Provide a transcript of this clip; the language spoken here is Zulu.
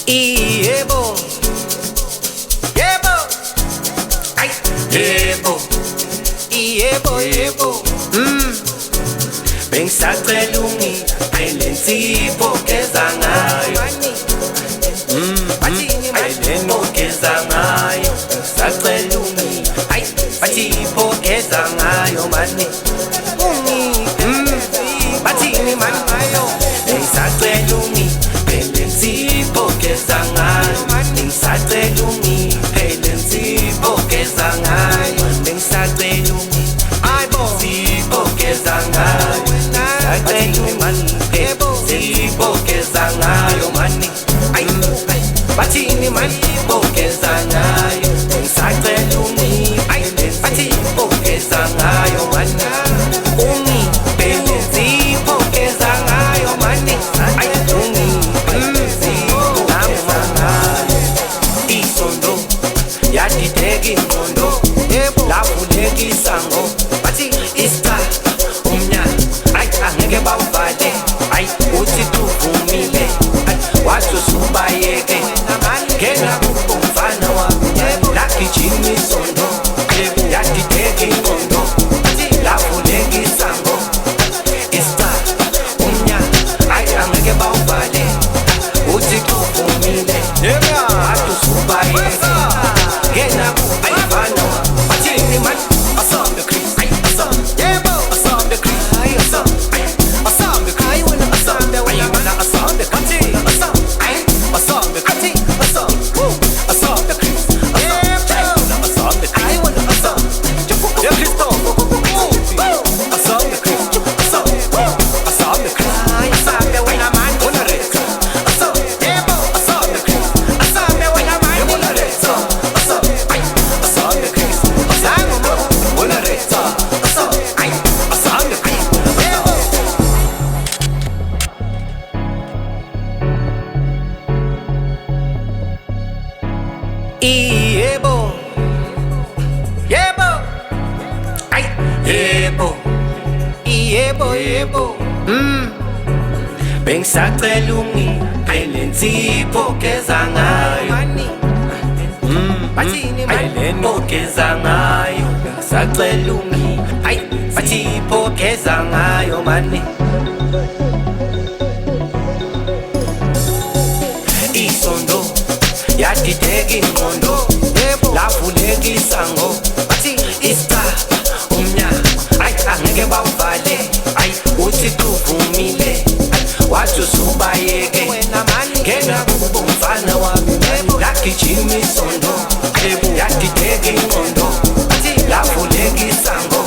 Yebo, yebo, ay, yebo, yebo. Bengisacela ungiphele insipho geza ngayo. Ayileno geza ngayo. Bengisacela bathipho geza ngayo mani. Bathini mani ngayo. Bengisacela ungiphele insipho geza ngayo. Bengisacela ungiphele insipho geza ngayo. Bengisacela insipho geza ngayo. Bathini mani bogeza ngayo. Ngisacela ungiphele bathipho geza ngayo mani. Ungiphele insipho geza ngayo mani. Ungiphele insipho geza ngayo. Isondo yadideka ingqondo lavuleka isango. Bathi isicala umnyaka angeke bawuvale. Uthi tuvumile wathi usubayeke. Ngena kumfana wami lagijima isondo yadideka ingqondo lavuleka isango. Isicala umnyaka angeke bawuvale. Uthi tuvumile wathi usubayeke. Ngena kumfana wami bathini mani asombe Chris yebo asombe Chris asombe Chris asombe wena asombe Chris asombe Chris asombe Chris asombe I wanna asombe ya Kristo asombe Chris asombe Chris asombe wena man una reza asombe yebo asombe Chris asombe wena man una reza asombe Chris asombe una reza asombe Chris yebo. Yebo, yebo, ay, yebo, yebo. Bengisacela ungiphele insipho geza ngayo. Ayileno geza ngayo. Bengisacela bathipho geza ngayo mani. Isondo yadideka ingqondo lavuleka isango. Bathi isicala umnyaka angeke bawuvale. Uthi tuvumile wathi usubayeke. Ngena kumfana wami lagijima isondo yadideka ingqondo lavuleka isango.